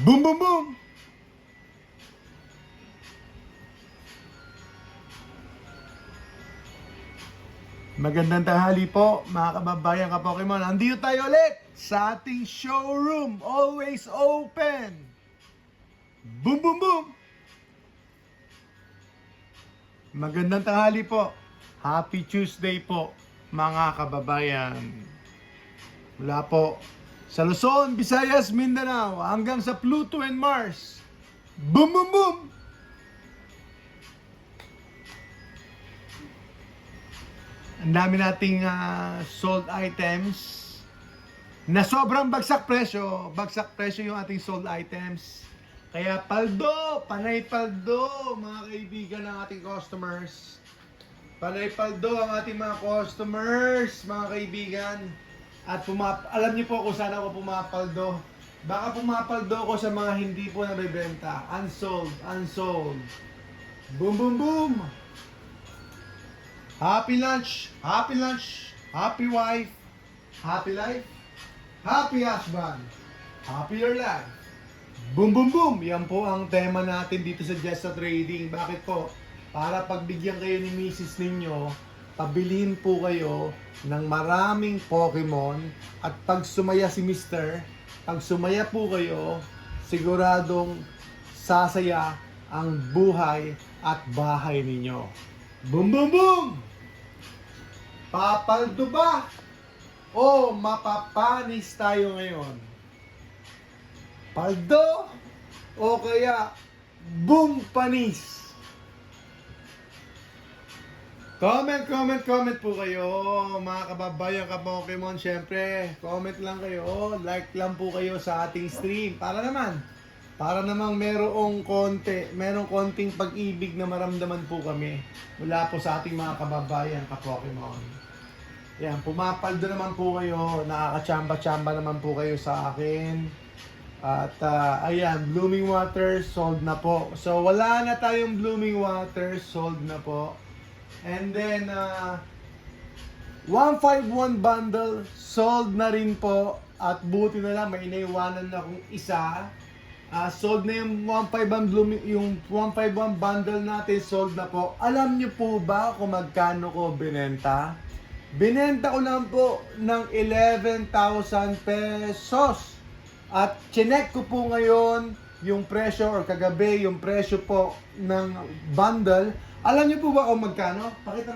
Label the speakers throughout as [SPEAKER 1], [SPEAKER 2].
[SPEAKER 1] Boom, boom, boom! Magandang tanghali po, mga kababayan ka-Pokemon. Nandito tayo ulit sa ating showroom. Always open. Boom, boom, boom! Magandang tanghali po. Happy Tuesday po, mga kababayan. Mula po sa Luzon, Visayas, Mindanao, hanggang sa Pluto and Mars. Boom, boom, boom! Ang dami nating sold items na sobrang bagsak presyo yung ating sold items. Kaya paldo, panay paldo mga kaibigan ng ating customers. Panay paldo ang ating mga customers, mga kaibigan. At alam niyo po kung saan ako pumapaldo. Baka pumapaldo ko sa mga hindi po nabibenta. Unsold. Boom, boom, boom! Happy lunch, happy wife, happy life, happy husband, happier life. Boom, boom, boom! Yan po ang tema natin dito sa Jessa Trading. Bakit po? Para pagbigyan kayo ni misis ninyo, pabilihin po kayo ng maraming Pokemon at pag sumaya si Mister, pag sumaya po kayo, siguradong sasaya ang buhay at bahay ninyo. Boom, boom, boom! Papaldo ba? O mapapanis tayo ngayon? Paldo? O kaya boom panis? Comment po kayo, mga kababayan ka-Pokemon. Siyempre, comment lang kayo, like lang po kayo sa ating stream. Para namang merong konting pag-ibig na maramdaman po kami mula po sa ating mga kababayan ka-Pokemon. Yan, pumapaldo naman po kayo, nakakachamba-chamba naman po kayo sa akin. At ayan, Blooming Water sold na po. So wala na tayong Blooming Water, sold na po. And then 151 bundle sold na rin po. At buti na lang may inaiwanan na akong isa. Sold na yung 151 bundle natin, sold na po. Alam niyo po ba kung magkano ko binenta? Binenta ko lang po ng 11,000 pesos. At chinek ko po ngayon yung presyo or kagabi yung presyo po ng bundle. Alam niyo po ba kung magkano? Pakita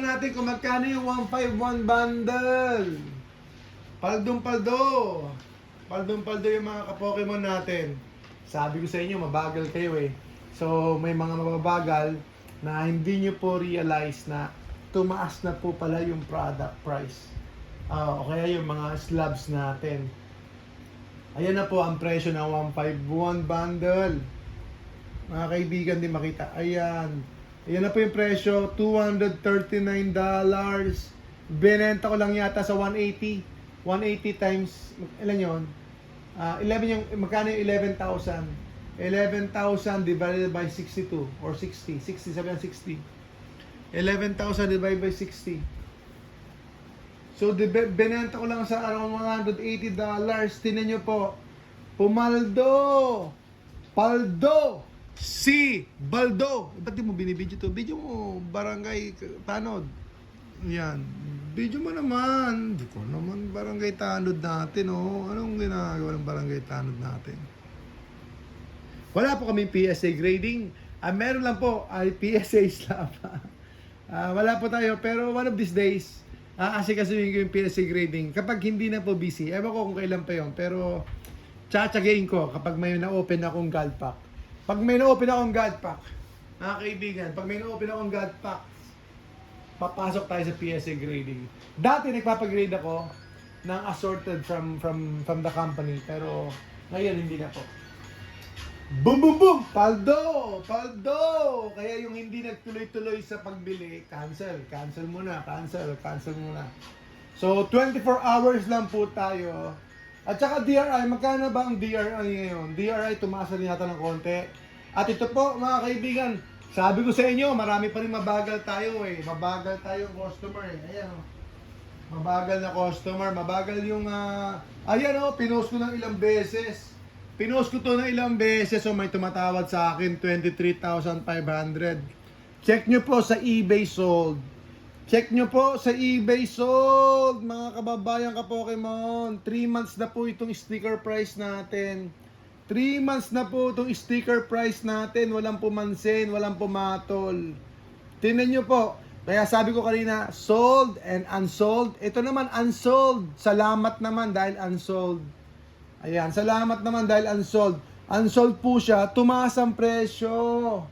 [SPEAKER 1] natin kung magkano yung 151 bundle. Paldong-paldo yung mga ka-Pokemon natin. Sabi ko sa inyo, mabagal kayo eh. So, may mga mababagal na hindi nyo po realize na tumaas na po pala yung product price. O kaya yung mga slabs natin. Ayan na po ang presyo ng 151 bundle. Mga kaibigan, di makita. Ayan. Ayan na po yung presyo, $239. Binenta ko lang yata sa 180. 180 times, ilan yun? 11 yung, magkano yung 11,000? 11,000 divided by 62 or 60. 60, sabi ng 60. 11,000 divided by 60. So, binenta ko lang sa around $180. Tinan nyo po. Pumaldo! Paldo! Si Baldo! Ba't di mo binibidyo to? Video mo, barangay, tanod. Yan. Video mo naman. Hindi ko naman barangay tanod natin, oh. Anong ginagawa ng barangay tanod natin? Wala po kaming PSA grading. Meron lang po ay PSA slab. Wala po tayo, pero one of these days, asikasuhin ko yung PSA grading. Kapag hindi na po busy, ewan ko kung kailan pa yun, pero tsatsagain ko kapag may na-open akong God Pack. Pag may na-open akong God Pack, mga kaibigan, pag may na-open akong God Pack, papasok tayo sa PSA grading. Dati nagpapagrade ako ng assorted from the company, pero ngayon hindi na po. Boom, boom, boom! Paldo! Kaya yung hindi nagtuloy-tuloy sa pagbili, cancel muna. So, 24 hours lang po tayo. At saka DRI, magkano ba ang DRI ngayon? DRI, tumaas na yata ng konti. At ito po, mga kaibigan, sabi ko sa inyo, marami pa rin mabagal tayo eh. Mabagal tayong customer eh. Ayan o. Mabagal na customer. Mabagal yung, ayan o, pinost ko ng ilang beses. Pinost ko to na ilang beses, so may tumatawad sa akin 23,500. Check nyo po sa eBay sold. Check nyo po sa eBay sold, mga kababayan ka Pokemon. 3 months na po itong sticker price natin. 3 months na po itong sticker price natin. Walang pumansin, walang pumatol. Tingnan nyo po. Kaya sabi ko kanina, sold and unsold. Ito naman, unsold. Salamat naman dahil unsold. Ayan, salamat naman dahil unsold. Unsold po siya, tumaas ang presyo.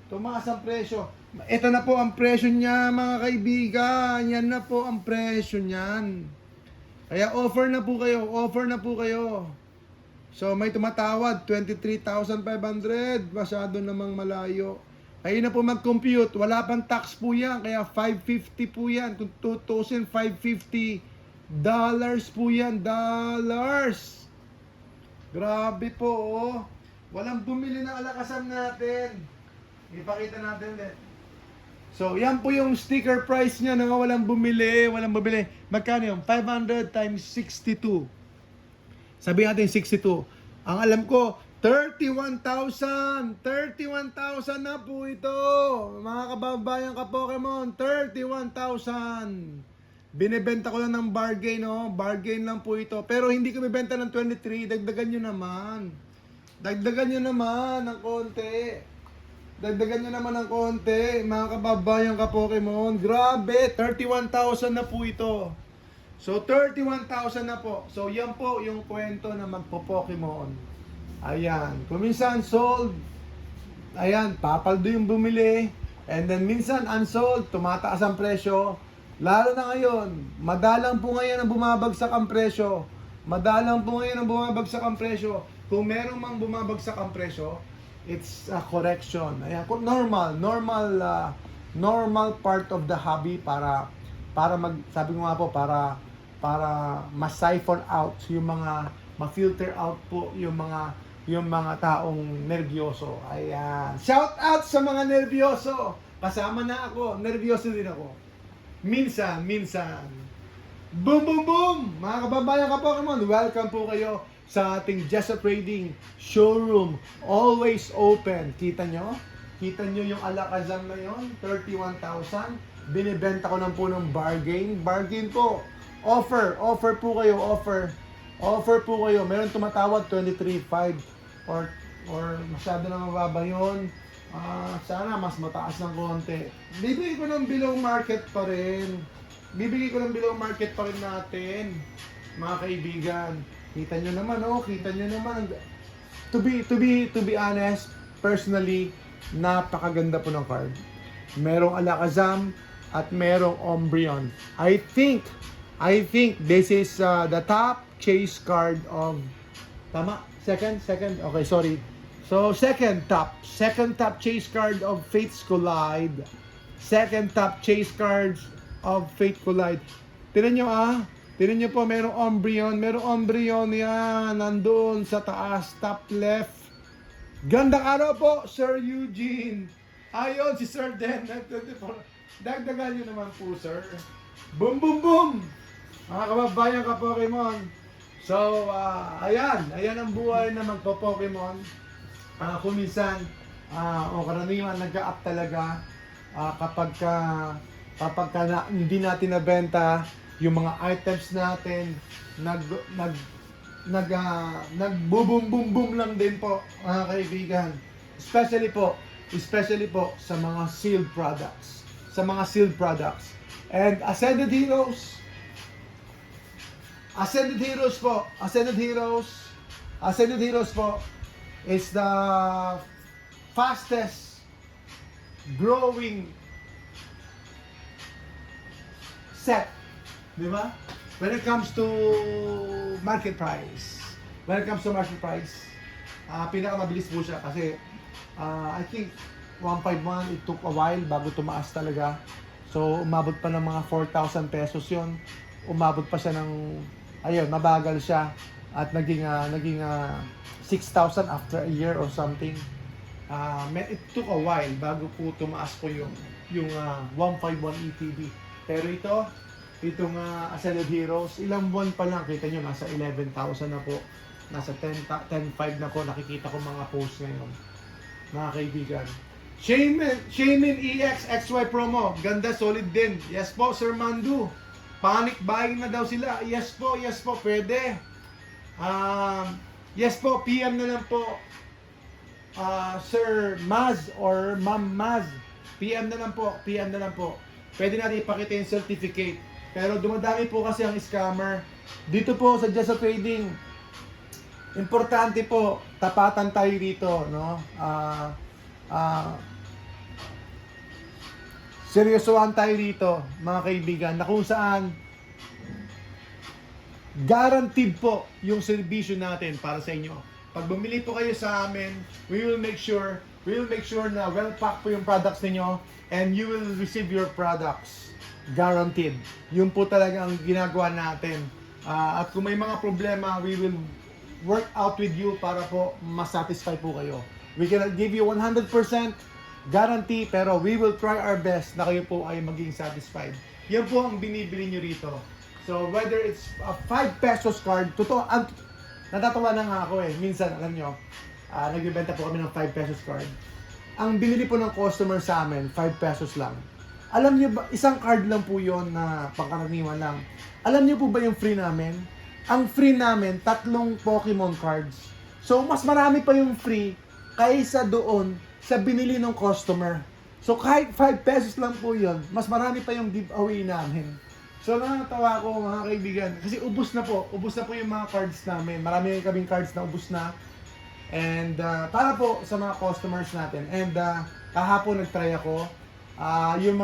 [SPEAKER 1] Tumaas ang presyo. Ito na po ang presyo niya, mga kaibigan. Yan na po ang presyo niyan. Kaya offer na po kayo, offer na po kayo. So may tumatawad, 23,500. Masyado namang malayo. Kayo na po mag-compute. Wala pang tax po yan. Kaya 550 po yan. $2,550 po yan. Dollars. Grabe po, oh. Walang bumili ng alakasam natin. Ipakita natin ulit. So, yan po yung sticker price niya na walang bumili, walang bumili. Magkano yung 500 times 62. Sabihin natin 62. Ang alam ko, 31,000. 31,000 na po ito. Mga kababayan ka Pokemon, 31,000. Binebenta ko lang ng bargain, no? Bargain lang po ito. Pero hindi ko bibenta ng 23. Dagdagan nyo naman. Dagdagan nyo naman ng konti. Dagdagan nyo naman ng konti. Mga kababayan ka Pokemon. Grabe, 31,000 na po ito. So, 31,000 na po. So, yan po yung kwento na magpo-Pokemon. Ayan. Kung minsan sold, ayan, papaldo yung bumili. And then minsan unsold, tumataas ang presyo. Lalo na ngayon, madalang po ngayon ang bumabagsak ang presyo. Madalang po ngayon ang bumabagsak ang presyo. Kung meron mang bumabagsak ang presyo, it's a correction. Ayan, normal part of the hobby para sabi ko nga po, para ma-siphon out yung mga, ma-filter out po yung mga taong nervyoso. Ayan. Shout out sa mga nervyoso. Kasama na ako. Nervyoso din ako. Minsan. Boom, boom, boom! Mga kababayan ka Pokemon, welcome po kayo sa ating Jessa Trading Showroom. Always open. Kita nyo? Kita nyo yung Alakazam na yun? 31,000. Binibenta ko lang po ng bargain. Bargain po. Offer po kayo. Offer po kayo. Meron tumatawad 23,500 or masyado na mababa yun. Sana mas mataas ng konti. Bibigay ko ng below market pa rin. Bibigay ko ng below market pa rin natin, mga kaibigan. Kita nyo naman, oh. Kita nyo naman. To be honest, personally, napakaganda po ng card. Merong Alakazam at merong Umbreon. I think this is the top chase card of, tama? Second? Okay, sorry. So, second top chase card of Fates Collide. Second top chase cards of Fate Collide. Tinan nyo po, merong Umbreon. Merong Umbreon yan, nandun sa taas, top left. Gandang araw po, Sir Eugene. Ayon, si Sir Den. Dagdagan nyo naman po, sir. Boom, boom, boom! Mga kababayan ka Pokemon. So, ayan ang buhay na magpo-Pokemon. Kung minsan, karaniwan nag-up talaga kapag hindi natin nabenta yung mga items natin, nag-boom boom boom lang din po, mga kaibigan. Especially po sa mga sealed products. And Ascended Heroes po is the fastest growing set, di ba? When it comes to market price. Pinakamabilis po siya kasi I think 151, it took a while bago tumaas talaga. So umabot pa ng mga 4,000 pesos yon. Umabot pa siya ng, ayun, mabagal siya at naging 6,000 after a year or something. It took a while bago po tumaas po yung 151 ETB. Pero itong Ascended Heroes, ilang buwan pa lang, kita nyo, nasa 11,000 na po nasa 10.5 na po, nakikita ko mga posts ngayon, mga kaibigan. Shaman EX XY promo, ganda, solid din. Yes po, Sir Mandu. Panic buying na daw sila. Yes po, pwede. Yes po, PM na lang po. Sir Maz or Ma'am Maz. PM na lang po. Pwede natin ipakita yung certificate. Pero dumadami po kasi ang scammer. Dito po sa Just Trading, importante po, tapatan tayo dito, no? Seryosohan tayo dito, mga kaibigan, na kung saan guaranteed po yung serbisyo natin para sa inyo. Pag bumili po kayo sa amin, we will make sure na well-packed po yung products ninyo and you will receive your products. Guaranteed. Yun po talaga ang ginagawa natin. At kung may mga problema, we will work out with you para po masatisfy po kayo. We cannot give you 100% guarantee, pero we will try our best na kayo po ay maging satisfied. Yan po ang binibili nyo rito. So, whether it's a 5 pesos card, totoo, natatawa na nga ako minsan, alam nyo, nagbibenta po kami ng 5 pesos card. Ang binili po ng customer sa amin, 5 pesos lang. Alam nyo ba, isang card lang po yon na pangkaraniwan lang. Alam nyo po ba yung free namin? Ang free namin, 3 Pokemon cards. So, mas marami pa yung free kaysa doon sa binili ng customer. So kahit 5 pesos lang po yun, mas marami pa yung giveaway namin. So nakakatawa ko mga kaibigan, kasi ubos na po yung mga cards namin. Marami kaming cards na ubos na. And para po sa mga customers natin. And kahapon nagtry ako. Yung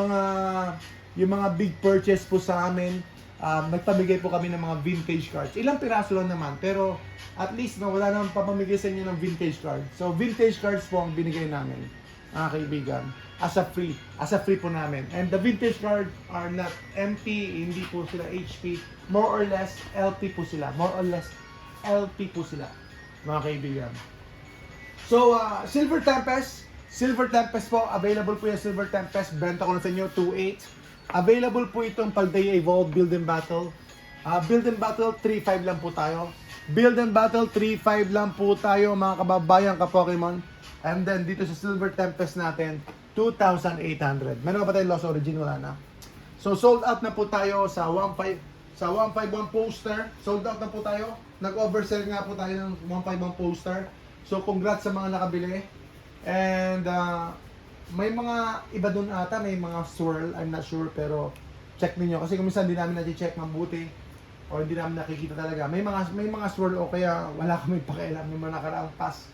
[SPEAKER 1] mga big purchase po sa amin, nagpamigay po kami ng mga vintage cards. Ilang piraso lang naman, pero at least wala nang papamigay sa inyo ng vintage card. So vintage cards po ang binigay namin, mga kaibigan, as a free po namin. And the vintage cards are not MP, hindi po sila HP, more or less LP po sila, mga kaibigan. So Silver Tempest po, available po yung Silver Tempest, benta ko na sa inyo 2.8. Available po itong Paldea Evolved Build and Battle. Build and Battle 3.5 lang po tayo. Mga kababayan ka-Pokemon. And then dito sa Silver Tempest natin, 2,800. Meron pa tayong Lost Origin, wala na. So sold out na po tayo sa 151 poster. Sold out na po tayo. Nag-oversell nga po tayo ng 151 poster. So congrats sa mga nakabili. And may mga iba dun ata, may mga swirl, I'm not sure, pero check niyo kasi kung minsan hindi namin na-check mabuti o hindi namin nakikita talaga. May mga swirl o kaya wala kami pakialam, may mga nakaraang pass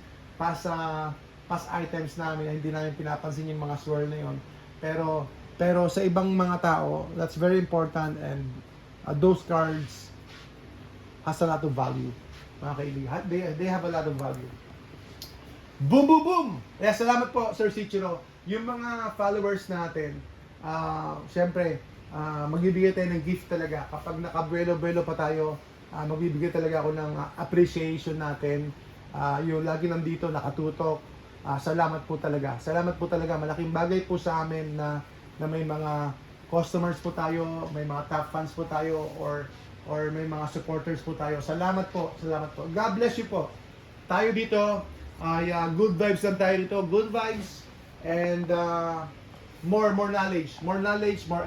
[SPEAKER 1] items namin, hindi namin pinapansin yung mga swirl na yon. Pero sa ibang mga tao, that's very important, and those cards has a lot of value, mga kaibigan. They have a lot of value. Boom, boom, boom! Salamat po, Sir Sichiro. Yung mga followers natin, syempre, magbibigay tayo ng gift talaga. Kapag nakabuelo-buelo pa tayo, magbibigay talaga ako ng appreciation natin. Yung lagi nandito, nakatutok. Salamat po talaga. Malaking bagay po sa amin na may mga customers po tayo, may mga top fans po tayo, or may mga supporters po tayo. Salamat po. God bless you po. Tayo dito, good vibes lang tayo dito. Good vibes. And more knowledge, more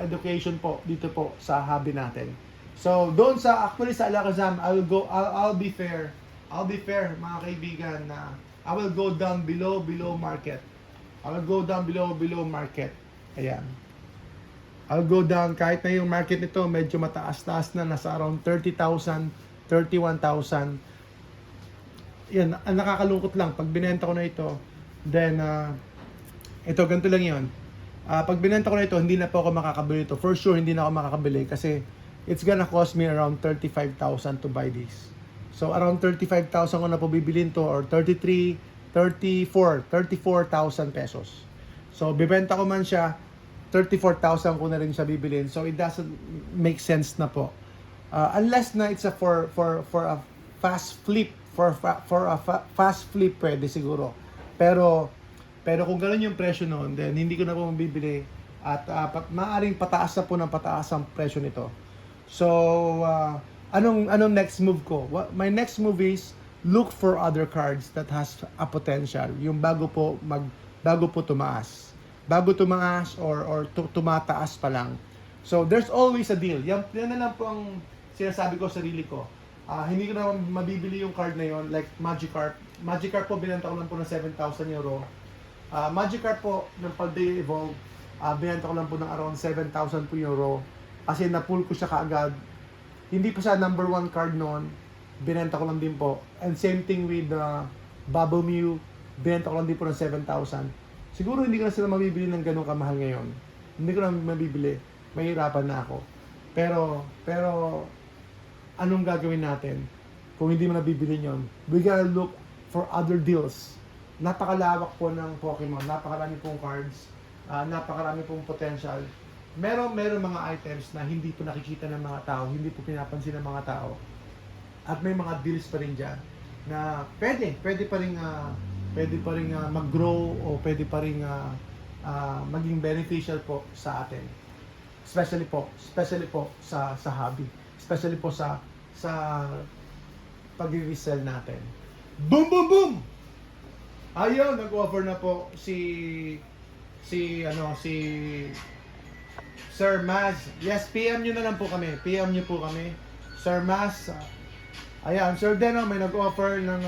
[SPEAKER 1] education po dito po sa hobby natin. So doon sa Alakazam, I'll be fair mga kaibigan, na I will go down below market. Ayan. I'll go down kahit na yung market nito medyo mataas na, nasa around 30,000, 31,000. Yan, ang nakakalungkot lang pag binenta ko na ito, then ito, ganito lang yun. Pag binenta ko na ito, hindi na po ako makakabili ito. For sure, hindi na ako makakabili kasi it's gonna cost me around 35,000 to buy this. So, around 35,000 ko na po bibilin to, or 34,000 pesos. So, bibenta ko man siya, 34,000 ko na rin siya bibilin. So, it doesn't make sense na po. Unless na it's for a fast flip, for a fast flip pwede siguro. Pero kung gano'n yung presyo noon, then hindi ko na po mabibili, at maaaring pataas na po ng pataas ang presyo nito. So, anong next move ko? My next move is look for other cards that has a potential. Yung bago po tumaas. Bago tumaas or tumataas pa lang. So there's always a deal. Yan na lang po ang sinasabi ko sa sarili ko. Hindi ko na mabibili yung card na yon, like Magikarp. Magikarp po binenta ko lang po ng 7,000 euro. Magikarp po ng Paldea Evolve, binenta ko lang po ng around 7,000 po euro. Kasi na-pull ko siya kaagad. Hindi pa siya number 1 card noon. Binenta ko lang din po. And same thing with Bubble Mew. Binenta ko lang din po ng 7,000. Siguro hindi ko na sila mabibili ng ganun kamahal ngayon. Hindi ko na mabibili. Mahirapan na ako. Pero anong gagawin natin kung hindi mo nabibili yon? We gotta look for other deals. Napakalawak po ng Pokemon. Napakarami pong cards. Napakarami pong potential. Meron mga items na hindi po nakikita ng mga tao, hindi po pinapansin ng mga tao. At may mga deals pa rin dyan na pwede pa rin mag-grow o pwede pa rin maging beneficial po sa atin. Especially po sa hobby. Especially po sa pag-resell natin. Boom boom boom. Ayun, nag-offer na po si Sir Maz. Yes, PM nyo na lang po kami. PM nyo po kami. Sir Maz. Ayan, Sir Deno may nag-offer ng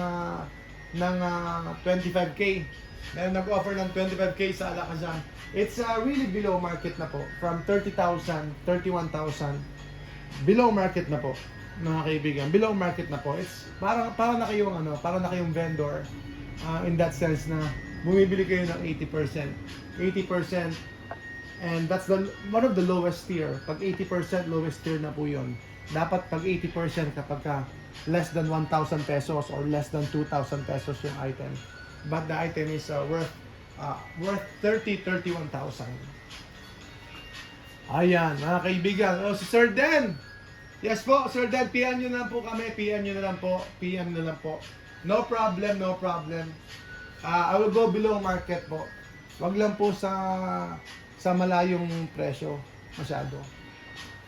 [SPEAKER 1] 25k. May nag-offer ng 25k sa Alakazam. It's really below market na po. From 30,000, 31,000. Below market na po, mga kaibigan. Below market na po. It's para na kayong vendor. In that sense na bumibili kayo ng 80%. 80%. And that's one of the lowest tier. Pag 80% lowest tier na po yun. Dapat pag 80% kapag less than 1,000 pesos or less than 2,000 pesos yung item. But the item is worth 31,000. Ayan, mga kaibigan. Si Sir Den. Yes po, Sir Den. PM nyo na lang po kami. PM nyo na lang po. No problem. I will go below market po. Wag lang po sa malayong presyo masyado.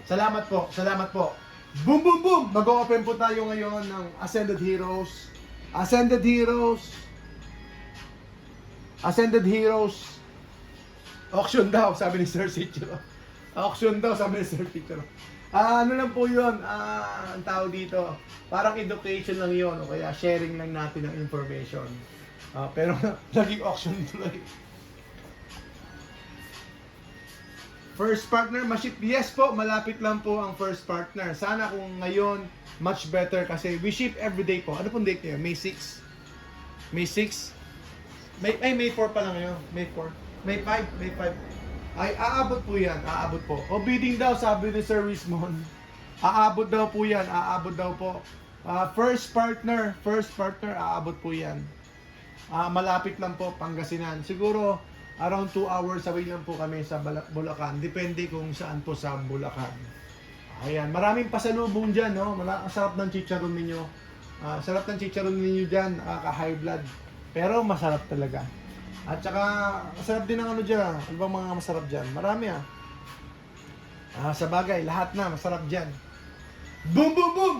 [SPEAKER 1] Salamat po. Boom boom boom. Mag-open po tayo ngayon ng Ascended Heroes. Auction daw, sabi ni Sir Cichero. Ano lang po yun, ang tao dito, parang education lang yun, o kaya sharing lang natin ng information. Pero naging auction tuloy. First partner, ma-ship. Yes po, malapit lang po ang first partner. Sana kung ngayon, much better kasi we ship every day po. Ano pong date niyo? May 6? May 6? May 4 pa lang ngayon. May 4. May 5. Ay, aabot po yan. O bidding daw, sabi ni Sir Wismon. Aabot daw po. First partner, aabot po yan. Malapit lang po, Pangasinan. Siguro, around 2 hours away lang po kami sa Bulacan. Depende kung saan po sa Bulacan. Ayan, maraming pasalubong dyan, no? Masarap ng chicharon ninyo. Sarap ng chicharon ninyo dyan, ka-high blood. Pero masarap talaga. At saka, masarap din ang ano dyan. Ano bang mga masarap dyan? Marami sa bagay, lahat na masarap dyan. Boom, boom, boom!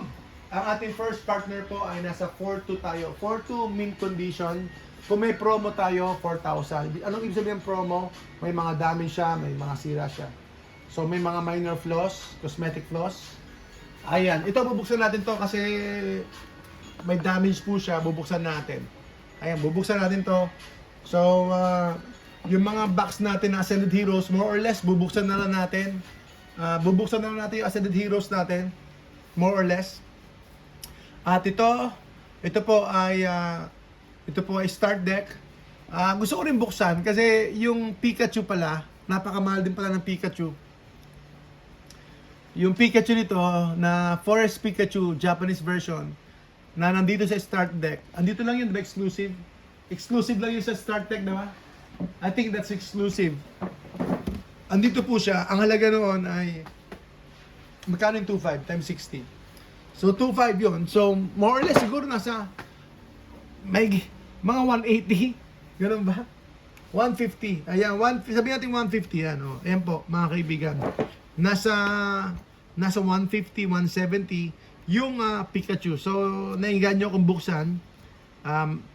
[SPEAKER 1] Ang ating first partner po ay nasa 4-2 tayo. 4-2 mint condition. Kung may promo tayo, 4,000. Anong ibig sabihin promo? May mga damage siya, may mga sira siya. So may mga minor flaws, cosmetic flaws. Ayan, ito bubuksan natin to kasi may damage po siya, bubuksan natin. Ayan, bubuksan natin to. So, yung mga box natin na Ascended Heroes, more or less, bubuksan na lang natin. Bubuksan na lang natin yung Ascended Heroes natin. More or less. At ito po ay start deck. Gusto ko rin buksan kasi yung Pikachu pala, napakamahal din pala ng Pikachu. Yung Pikachu nito na Forest Pikachu Japanese version na nandito sa start deck. Andito lang yun, exclusive. Exclusive lang yun sa start deck, diba? I think that's exclusive. Andito po siya. Ang halaga noon ay magkano yung 2.5 times 60? So 2.5 yun. So more or less siguro nasa may mga 180. Ganun ba? 150. Ayan, sabihin natin 150 yan. Oh. Ayan po, mga kaibigan. Nasa 150, 170 yung Pikachu. So, nainganyo kong buksan.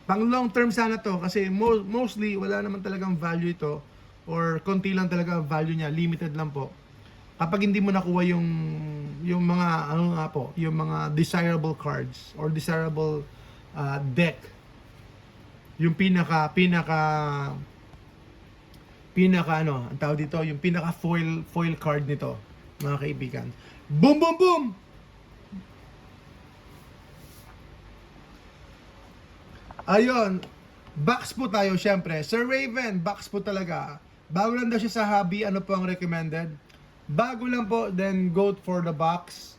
[SPEAKER 1] Pang long term sana to kasi mostly wala naman talagang value ito or konti lang talaga value niya, limited lang po. Kapag hindi mo nakuha yung mga ano nga po, yung mga desirable cards or desirable deck. Yung pinaka ano, ang tawag dito, yung pinaka foil card nito, mga kaibigan. Boom boom boom. Ayun, box po tayo syempre. Sir Raven, box po talaga. Bago lang daw siya sa hobby, ano po ang recommended? Bago lang po, then go for the box.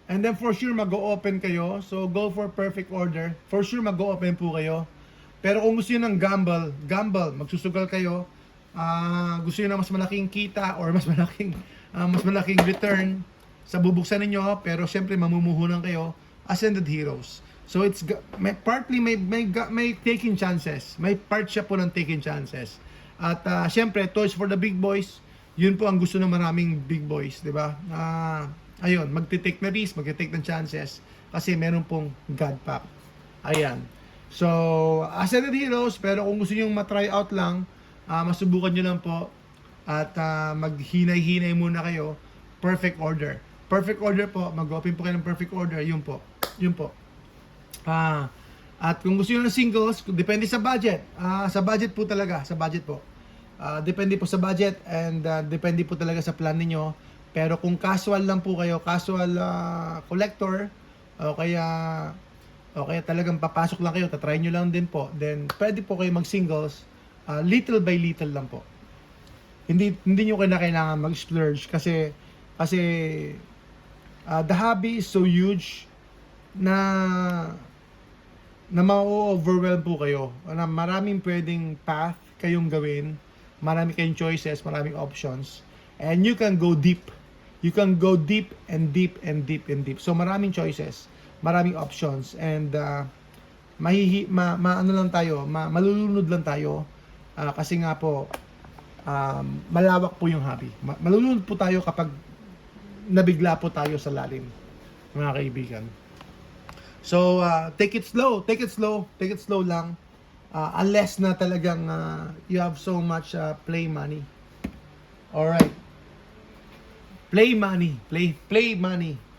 [SPEAKER 1] And then for sure mag-o-open kayo. So go for perfect order. For sure mag-o-open po kayo. Pero kung gusto niyo ng gamble, magsusugal kayo. Gusto niyo ng mas malaking kita or mas malaking return sa bubuksan ninyo, pero syempre mamumuhunan kayo, Ascended Heroes. So it's partly may taking chances. May part siya po ng taking chances. At syempre toys for the big boys, yun po ang gusto ng maraming big boys, 'di ba? Ayun, magte-take na risk, magte-take ng chances kasi meron pong God Pack. Ayan. So, Ascended Heroes, pero kung gusto niyo ma-try out lang, masubukan niyo lang po at maghinay-hinay muna kayo. Perfect order. Perfect order po, mag-open po kayo ng perfect order, yun po. Yun po. At kung gusto niyo ng singles, depende sa budget. Sa budget po talaga, sa budget po. Depende po sa budget and depende po talaga sa plan niyo. Pero kung casual lang po kayo, casual collector, o kaya talagang papasok lang kayo, tatry nyo lang din po, then pwede po kayo mag-singles, little by little lang po. Hindi nyo kailangan mag-splurge kasi the hobby is so huge na ma-overwhelm po kayo. Maraming pwedeng path kayong gawin, marami kayong choices, maraming options, and you can go deep. You can go deep and deep and deep and deep. So maraming choices, maraming options, and malulunod lang tayo kasi nga po malawak po yung hobby. Malulunod po tayo kapag nabigla po tayo sa lalim, mga kaibigan. So take it slow lang, unless na talagang you have so much play money. All right. Play money.